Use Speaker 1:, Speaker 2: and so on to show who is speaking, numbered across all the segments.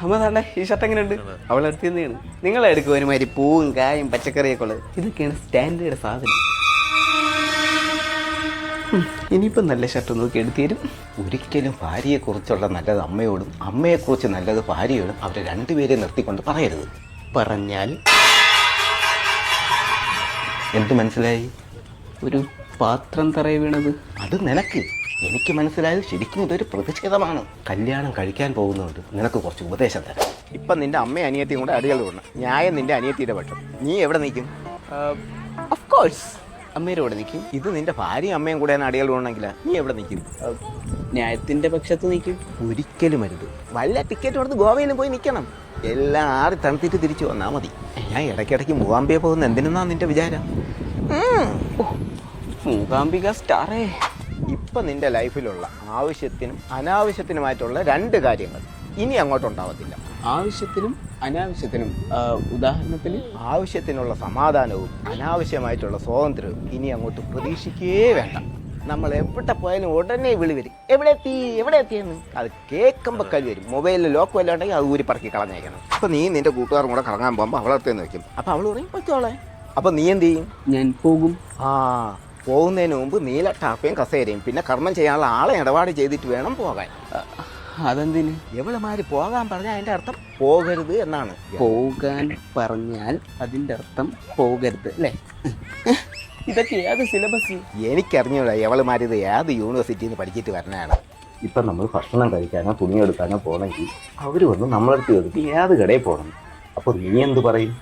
Speaker 1: അമ്മ താണ്ടെ ഈ ഷർട്ട് എങ്ങനെയുണ്ട്? അവളെടുത്ത് തന്നെയാണ്. നിങ്ങളെടുക്കും ഒരുമാതിരി പൂവും കായും പച്ചക്കറിയൊക്കെ ഉള്ളത്. ഇതൊക്കെയാണ് സ്റ്റാൻഡേർഡ് സാധനം. ഇനിയിപ്പം നല്ല ഷർട്ട് നോക്കി എടുത്തേരും.
Speaker 2: ഒരിക്കലും ഭാര്യയെക്കുറിച്ചുള്ള നല്ലത് അമ്മയോടും അമ്മയെക്കുറിച്ച് നല്ലത് ഭാര്യയോടും അവരെ രണ്ടുപേരെ നിർത്തിക്കൊണ്ട് പറയരുത്.
Speaker 1: പറഞ്ഞാൽ
Speaker 2: എന്ത് മനസ്സിലായി?
Speaker 1: ഒരു പാത്രം തറയെ വീണത്.
Speaker 2: അത് നിനക്ക്. എനിക്ക് മനസ്സിലായത് ശരിക്കും ഇതൊരു പ്രതിഷേധമാണ്. കല്യാണം കഴിക്കാൻ പോകുന്നതുകൊണ്ട് നിനക്ക് കുറച്ച് ഉപദേശം തരാം. ഇപ്പം നിന്റെ അമ്മയും അനിയത്തിയും കൂടെ അടികൾ വിടണം. ന്യായം നിന്റെ അനിയത്തിയുടെ പക്ഷം. നീ എവിടെ നിൽക്കും?
Speaker 1: ഓഫ് കോഴ്സ് അമ്മയുടെ കൂടെ നിൽക്കും.
Speaker 2: ഇത് നിന്റെ ഭാര്യയും അമ്മയും കൂടെയാണ് അടികൾ വിടണമെങ്കിൽ നീ എവിടെ നിൽക്കും?
Speaker 1: ന്യായത്തിൻ്റെ പക്ഷത്ത് നിൽക്കും.
Speaker 2: ഒരിക്കലും അരുത്. വല്ല ടിക്കറ്റ് കൊടുത്ത് ഗോവയിലും പോയി നിൽക്കണം. എല്ലാം ആറി തണുത്തിട്ട് തിരിച്ചു വന്നാൽ മതി. ഞാൻ ഇടയ്ക്കിടയ്ക്ക് മൂവാമ്പിയെ പോകുന്ന എന്തിനാ നിന്റെ വിചാരം?
Speaker 1: മൂകാംബിക സ്റ്റാറേ.
Speaker 2: ഇപ്പം നിന്റെ ലൈഫിലുള്ള ആവശ്യത്തിനും അനാവശ്യത്തിനുമായിട്ടുള്ള രണ്ട് കാര്യങ്ങൾ ഇനി അങ്ങോട്ടുണ്ടാവത്തില്ല.
Speaker 1: ആവശ്യത്തിനും അനാവശ്യത്തിനും ഉദാഹരണത്തിന്
Speaker 2: ആവശ്യത്തിനുള്ള സമാധാനവും അനാവശ്യമായിട്ടുള്ള സ്വാതന്ത്ര്യവും ഇനി അങ്ങോട്ട് പ്രതീക്ഷിക്കേ വേണ്ട. നമ്മൾ എവിടെ പോയാലും ഉടനെ വിളി വരും, എവിടെ എത്തിയെന്ന്. അത് കേൾക്കുമ്പോൾ കല്ല് വരും. മൊബൈലിൽ ലോക്ക് വല്ല ഉണ്ടെങ്കിൽ അത് ഊരി പറക്കി കളഞ്ഞേക്കണം. അപ്പം നീ നിന്റെ കൂട്ടുകാരും കൂടെ കറങ്ങാൻ പോകുമ്പോൾ അവളടുത്തേന്ന് വെക്കും. അപ്പം അവൾ പറയും പൊയ്ക്കോളെ. അപ്പം നീ എന്ത് ചെയ്യും?
Speaker 1: ഞാൻ പോകും.
Speaker 2: പോകുന്നതിന് മുമ്പ് നീല ടാപ്പയും കസേരയും പിന്നെ കർമ്മം ചെയ്യാനുള്ള ആളെ ഇടപാട് ചെയ്തിട്ട് വേണം പോകാൻ.
Speaker 1: അതെന്തിന്?
Speaker 2: എവളുമാര് പോകാൻ പറഞ്ഞാൽ അതിൻ്റെ അർത്ഥം പോകരുത് എന്നാണ്.
Speaker 1: പോകാൻ പറഞ്ഞാൽ അതിൻ്റെ അർത്ഥം പോകരുത് അല്ലേ? ഇതൊക്കെ ഏത് സിലബസ്?
Speaker 2: എനിക്കറിഞ്ഞൂടാ എവളുമാര് ഇത് ഏത് യൂണിവേഴ്സിറ്റിയിൽ നിന്ന് പഠിച്ചിട്ട് വരണതാണ്. ഇപ്പം നമ്മൾ ഭക്ഷണം കഴിക്കാനോ തുണിയെടുക്കാനോ പോകണമെങ്കിൽ അവർ വന്ന് നമ്മളടുത്ത് ചോദിക്കും ഏത് കടയിൽ പോകണം. അപ്പോൾ നീ എന്ത് പറയും?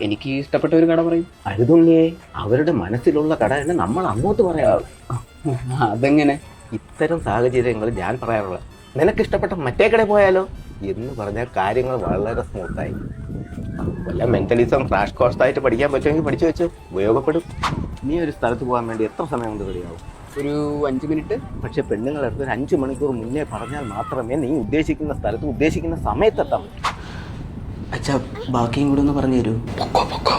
Speaker 1: എനിക്ക് ഇഷ്ടപ്പെട്ട ഒരു കട പറയും.
Speaker 2: അരുതുണ്ണിയെ, അവരുടെ മനസ്സിലുള്ള കട തന്നെ നമ്മൾ അങ്ങോട്ട് പറയാം.
Speaker 1: അതെങ്ങനെ?
Speaker 2: ഇത്തരം സാഹചര്യങ്ങൾ ഞാൻ പറയാറുള്ളത്. നിനക്കിഷ്ടപ്പെട്ട മറ്റേ കടയിൽ പോയാലോ എന്ന് പറഞ്ഞാൽ കാര്യങ്ങൾ വളരെ സ്മൂത്തായി. വല്ല മെന്റലിസം ക്രാഷ് കോഴ്സായിട്ട് പഠിക്കാൻ പറ്റുമെങ്കിൽ പഠിച്ചു വെച്ചു, ഉപയോഗപ്പെടും. നീ ഒരു സ്ഥലത്ത് പോകാൻ വേണ്ടി എത്ര സമയം കൊണ്ട് റെഡിയാവും?
Speaker 1: ഒരു 5 മിനിറ്റ്.
Speaker 2: പക്ഷെ പെണ്ണുങ്ങളടുത്ത് ഒരു 5 മണിക്കൂർ മുന്നേ പറഞ്ഞാൽ മാത്രമേ നീ ഉദ്ദേശിക്കുന്ന സ്ഥലത്ത് ഉദ്ദേശിക്കുന്ന സമയത്തെത്താൻ പറ്റൂ.
Speaker 1: അച്ഛാ, ബാക്കിയും കൂടെ ഒന്ന് പറഞ്ഞു തരൂ.
Speaker 2: പൊക്കോ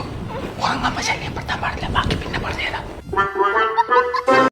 Speaker 2: ഉറങ്ങാൻ ശല്യപ്പെടുത്താൻ പാടില്ല. ബാക്കി പിന്നെ പറഞ്ഞുതരാം.